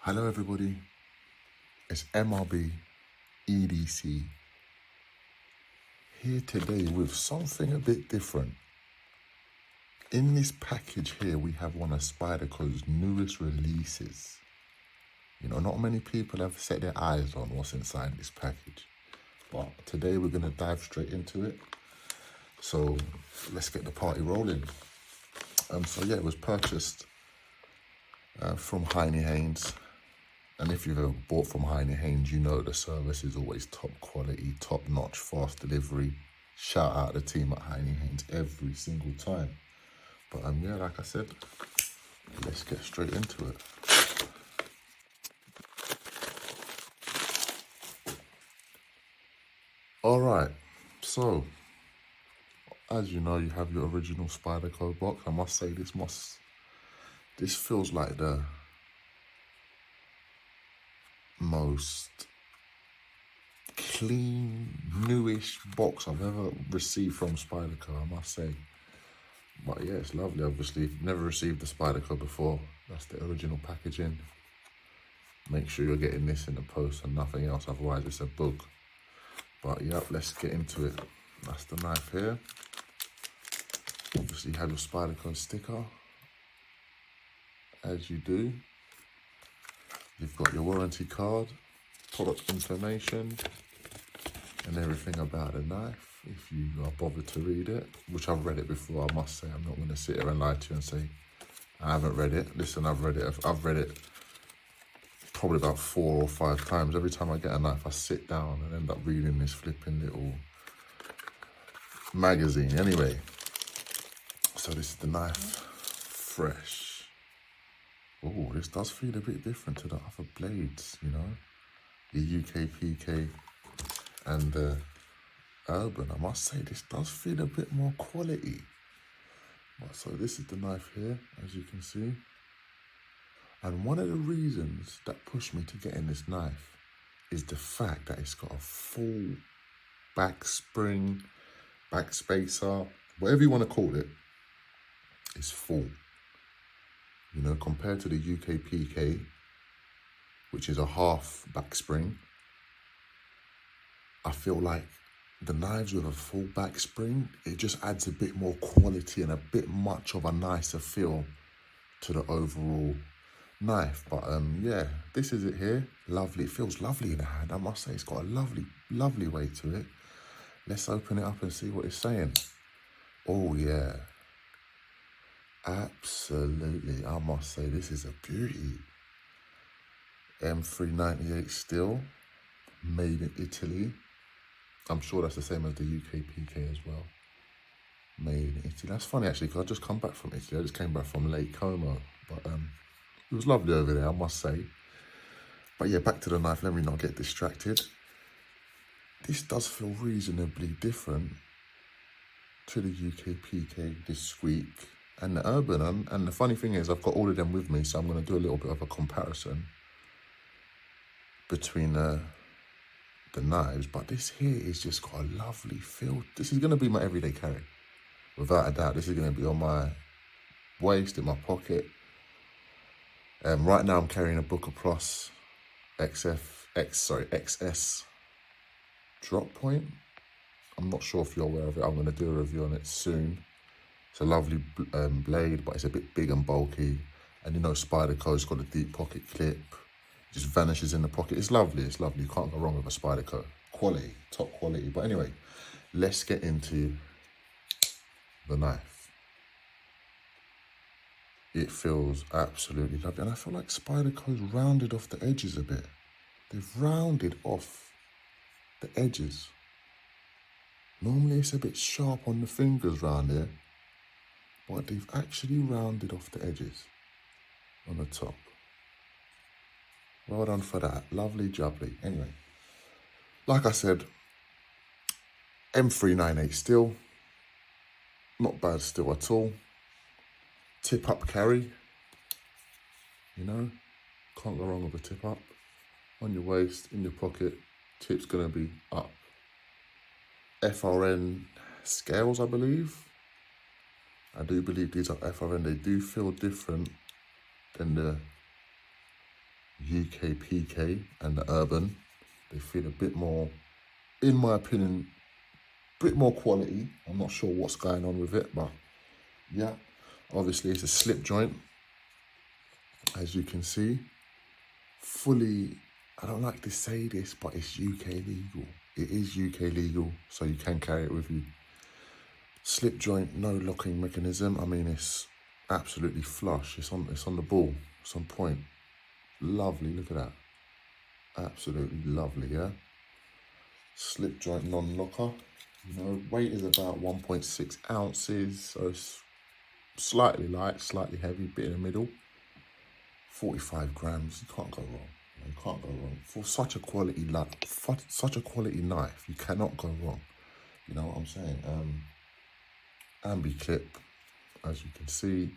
Hello everybody, it's MRB EDC here today with something a bit different. In this package here we have one of Spyderco's newest releases. You know, not many people have set their eyes on what's inside this package, but today we're going to dive straight into it. So let's get the party rolling. So yeah, it was purchased from Heine Haynes. And if you've ever bought from Heine Haynes, you know the service is always top quality, top notch, fast delivery. Shout out the team at Heine Haynes every single time. But yeah, like I said, let's get straight into it. All right, so as you know, you have your original Spyderco box. I must say this feels like the most clean, newish box I've ever received from Spyderco, I must say. But yeah, it's lovely. Obviously, if you've never received the Spyderco before, that's the original packaging. Make sure you're getting this in the post and nothing else, otherwise it's a bug. But yep, let's get into it. That's the knife here. Obviously, you have your Spyderco sticker, as you do. You've got your warranty card, product information, and everything about the knife, if you are bothered to read it, which I've read it before, I must say. I'm not going to sit here and lie to you and say I haven't read it. Listen, I've read it. I've read it probably about 4 or 5 times. Every time I get a knife, I sit down and end up reading this flipping little magazine. Anyway, so this is the knife, fresh. Oh, this does feel a bit different to the other blades, you know, the UKPK and the Urban. I must say, this does feel a bit more quality. But so this is the knife here, as you can see. And one of the reasons that pushed me to getting this knife is the fact that it's got a full back spring, back spacer, whatever you want to call it, it's full. You know, compared to the UKPK, which is a half back spring, I feel like the knives with a full back spring, it just adds a bit more quality and a bit much of a nicer feel to the overall knife. But yeah, this is it here. Lovely. It feels lovely in the hand, I must say. It's got a lovely weight to it. Let's open it up and see what it's saying. Oh yeah, absolutely. I must say, this is a beauty. M398 steel, made in Italy. I'm sure that's the same as the UKPK as well. Made in Italy. That's funny actually, because I just come back from Italy. I just came back from Lake Como. But it was lovely over there, I must say. But yeah, back to the knife. Let me not get distracted. This does feel reasonably different to the UKPK, the Squeak, and the Urban. And the funny thing is, I've got all of them with me, so I'm going to do a little bit of a comparison between the knives. But this here is just got a lovely feel. This is going to be my everyday carry, without a doubt. This is going to be on my waist, in my pocket. Right now I'm carrying a Booker Plus XS drop point. I'm not sure if you're aware of it. I'm going to do a review on it soon. It's a lovely blade, but it's a bit big and bulky. And you know, Spyderco's got a deep pocket clip. It just vanishes in the pocket. It's lovely. It's lovely. You can't go wrong with a Spyderco. Quality, top quality. But anyway, let's get into the knife. It feels absolutely lovely. And I feel like Spyderco's rounded off the edges a bit. They've rounded off the edges. Normally it's a bit sharp on the fingers round here, but they've actually rounded off the edges on the top. Well done for that. Lovely jubbly. Anyway, like I said, M398 steel. Not bad steel at all. Tip up carry. You know, can't go wrong with a tip up. On your waist, in your pocket, tip's gonna be up. FRN scales, I believe. I do believe these are FRN. They do feel different than the UKPK and the Urban. They feel a bit more, in my opinion, a bit more quality. I'm not sure what's going on with it, but yeah, obviously it's a slip joint, as you can see. Fully, I don't like to say this, but it's UK legal. It is UK legal, so you can carry it with you. Slip joint, no locking mechanism. I mean, it's absolutely flush. It's on the ball. It's on point. Lovely, look at that. Absolutely lovely, yeah? Slip joint non-locker. You know, weight is about 1.6 ounces, so it's slightly light, slightly heavy, bit in the middle. 45 grams, you can't go wrong. You can't go wrong. For such a quality knife, you cannot go wrong. You know what I'm saying? Ambi clip, as you can see.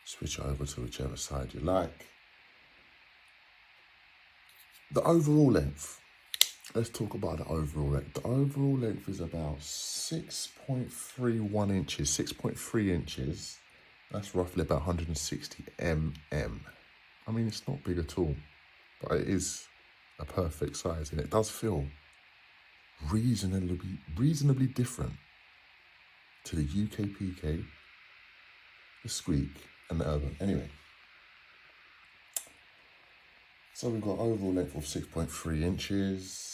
Switch it over to whichever side you like. The overall length. Let's talk about the overall length. The overall length is about 6.31 inches, 6.3 inches. That's roughly about 160 mm. I mean, it's not big at all, but it is a perfect size, and it does feel reasonably different to the UKPK, the Squeak, and the Urban. Anyway, so we've got overall length of 6.3 inches.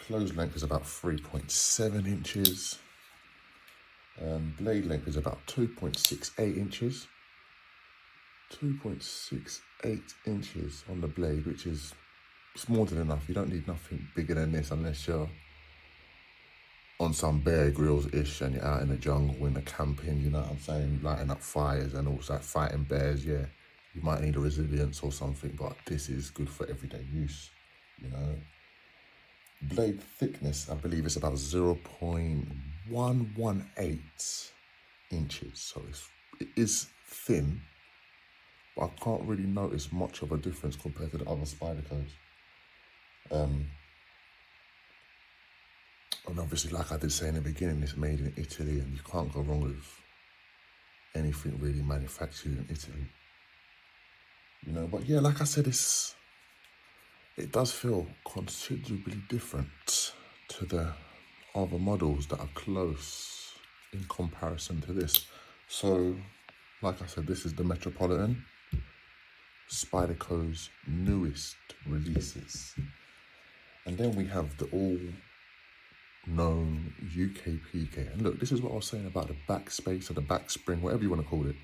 Closed length is about 3.7 inches. Blade length is about 2.68 inches. 2.68 inches on the blade, which is, it's more than enough. You don't need nothing bigger than this unless you're on some Bear Grylls-ish and you're out in the jungle in the camping, you know what I'm saying, lighting up fires and also fighting bears. Yeah, you might need a resilience or something, but this is good for everyday use, you know. Blade thickness, I believe it's about 0.118 inches, so it is thin, but I can't really notice much of a difference compared to the other Spydercos. And obviously, like I did say in the beginning, it's made in Italy, and you can't go wrong with anything really manufactured in Italy. You know, but yeah, like I said, it does feel considerably different to the other models that are close in comparison to this. So, like I said, this is the Metropolitan, Spyderco's newest releases. And then we have the all-known UKPK. And look, this is what I was saying about the backspace or the back spring, whatever you want to call it.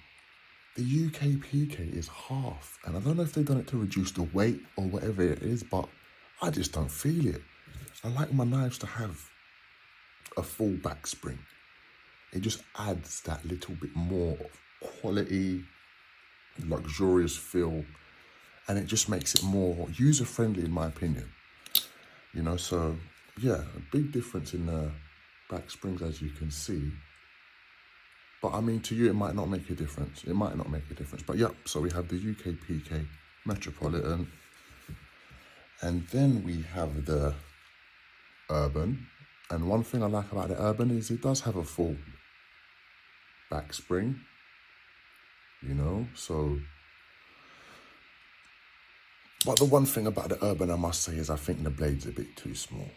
The UKPK is half, and I don't know if they've done it to reduce the weight or whatever it is, but I just don't feel it. I like my knives to have a full back spring. It just adds that little bit more quality, luxurious feel, and it just makes it more user-friendly in my opinion. You know, so yeah, a big difference in the back springs, as you can see. But I mean, to you, it might not make a difference. It might not make a difference. But yeah, so we have the UKPK Metropolitan. And then we have the Urban. And one thing I like about the Urban is it does have a full back spring. You know, so. But the one thing about the Urban, I must say, is I think the blade's a bit too small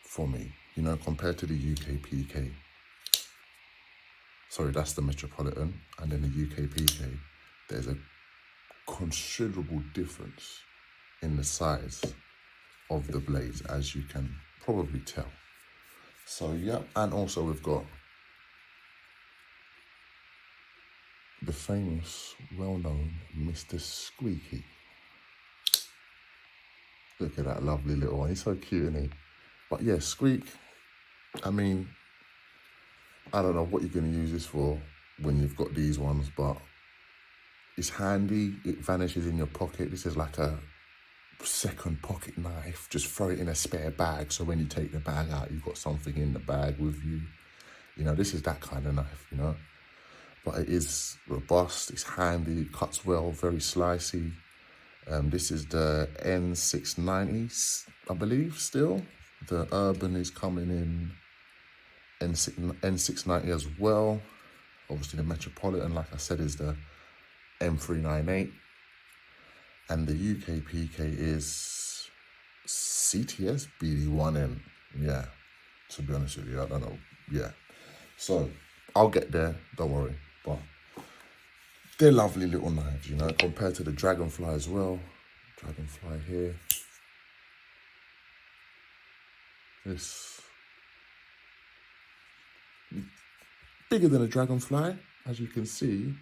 for me. You know, compared to the UKPK. Sorry, that's the Metropolitan, and then the UKPK, there's a considerable difference in the size of the blades, as you can probably tell. So yeah, and also we've got the famous, well-known Mr. Squeaky. Look at that lovely little one, he's so cute, isn't he? But yeah, Squeak, I mean, I don't know what you're going to use this for when you've got these ones, but it's handy. It vanishes in your pocket. This is like a second pocket knife. Just throw it in a spare bag, so when you take the bag out, you've got something in the bag with you. You know, this is that kind of knife, you know. But it is robust, it's handy, it cuts well, very slicey. This is the N690, I believe, still. The Urban is coming in N690 as well. Obviously the Metropolitan, like I said, is the M398. And the UKPK is CTS BD1N. Yeah, to be honest with you, I don't know. Yeah, so I'll get there, don't worry. But they're lovely little knives, you know, compared to the Dragonfly as well. Dragonfly here. This bigger than a Dragonfly, as you can see.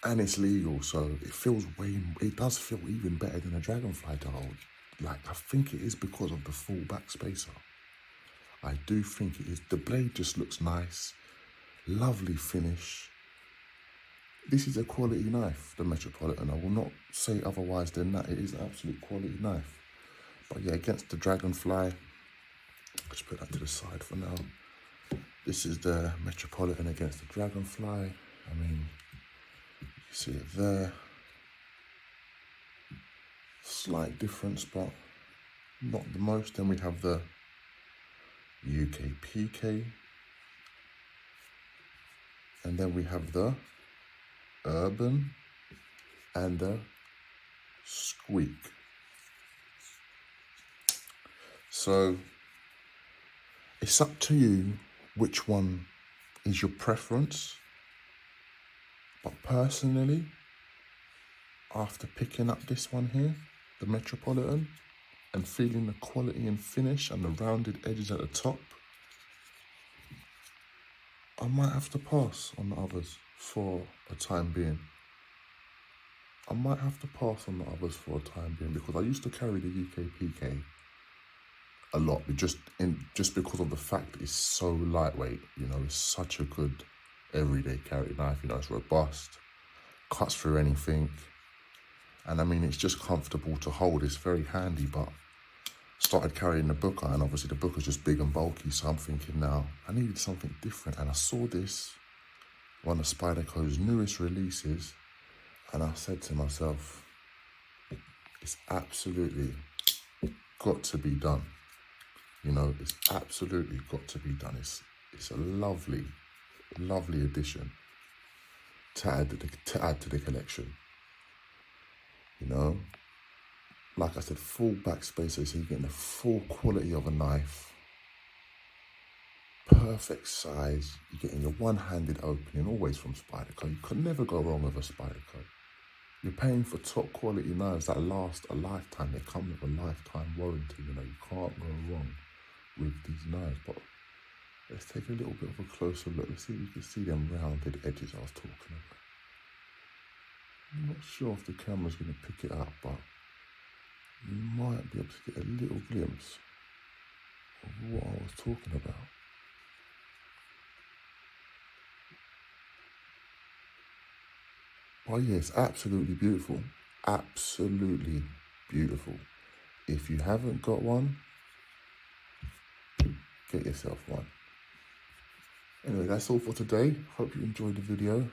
And it's legal, so it does feel even better than a Dragonfly to hold. Like, I think it is because of the full back spacer. I do think it is. The blade just looks nice. Lovely finish. This is a quality knife, the Metropolitan. I will not say otherwise than that. It is an absolute quality knife. But yeah, against the Dragonfly, let's put that to the side for now. This is the Metropolitan against the Dragonfly. I mean, you see it there. Slight difference, but not the most. Then we have the UKPK. And then we have the Urban and the Squeak. So it's up to you which one is your preference. But personally, after picking up this one here, the Metropolitan, and feeling the quality and finish and the rounded edges at the top, I might have to pass on the others for a time being. I might have to pass on the others for a time being, because I used to carry the UKPK a lot, just because of the fact that it's so lightweight. You know, it's such a good everyday carry knife. You know, it's robust, cuts through anything, and I mean, it's just comfortable to hold. It's very handy. But started carrying the Booker, and obviously the Booker's just big and bulky, so I'm thinking now I needed something different. And I saw this, one of Spyderco's newest releases, and I said to myself, it's absolutely got to be done. You know, it's absolutely got to be done. It's a lovely, lovely addition to add to the collection. You know, like I said, full back spacer, so you're getting the full quality of a knife. Perfect size. You're getting your one-handed opening, always from Spyderco. You could never go wrong with a Spyderco. You're paying for top quality knives that last a lifetime. They come with a lifetime warranty. You know, you can't go wrong with these knives. But let's take a little bit of a closer look. Let's see if you can see them rounded edges I was talking about. I'm not sure if the camera's going to pick it up, but you might be able to get a little glimpse of what I was talking about. Oh yeah, it's absolutely beautiful. Absolutely beautiful. If you haven't got one, get yourself one. Anyway, that's all for today. Hope you enjoyed the video.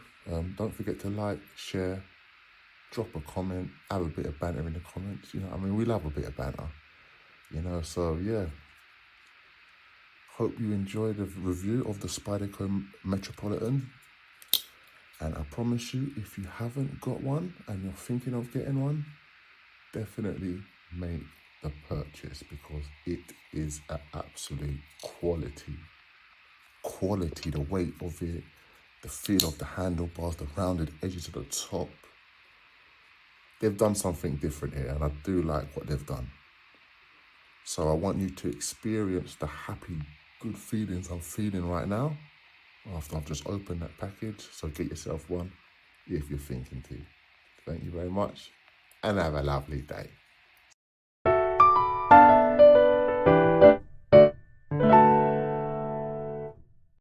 Don't forget to like, share, drop a comment, have a bit of banter in the comments. You know, I mean, we love a bit of banter. You know, so yeah. Hope you enjoyed the review of the Spyderco Metropolitan. And I promise you, if you haven't got one and you're thinking of getting one, definitely make the purchase, because it is an absolute quality. Quality, the weight of it, the feel of the handlebars, the rounded edges at the top. They've done something different here, and I do like what they've done. So I want you to experience the happy, good feelings I'm feeling right now after I've just opened that package. So get yourself one if you're thinking to. Thank you very much, and have a lovely day.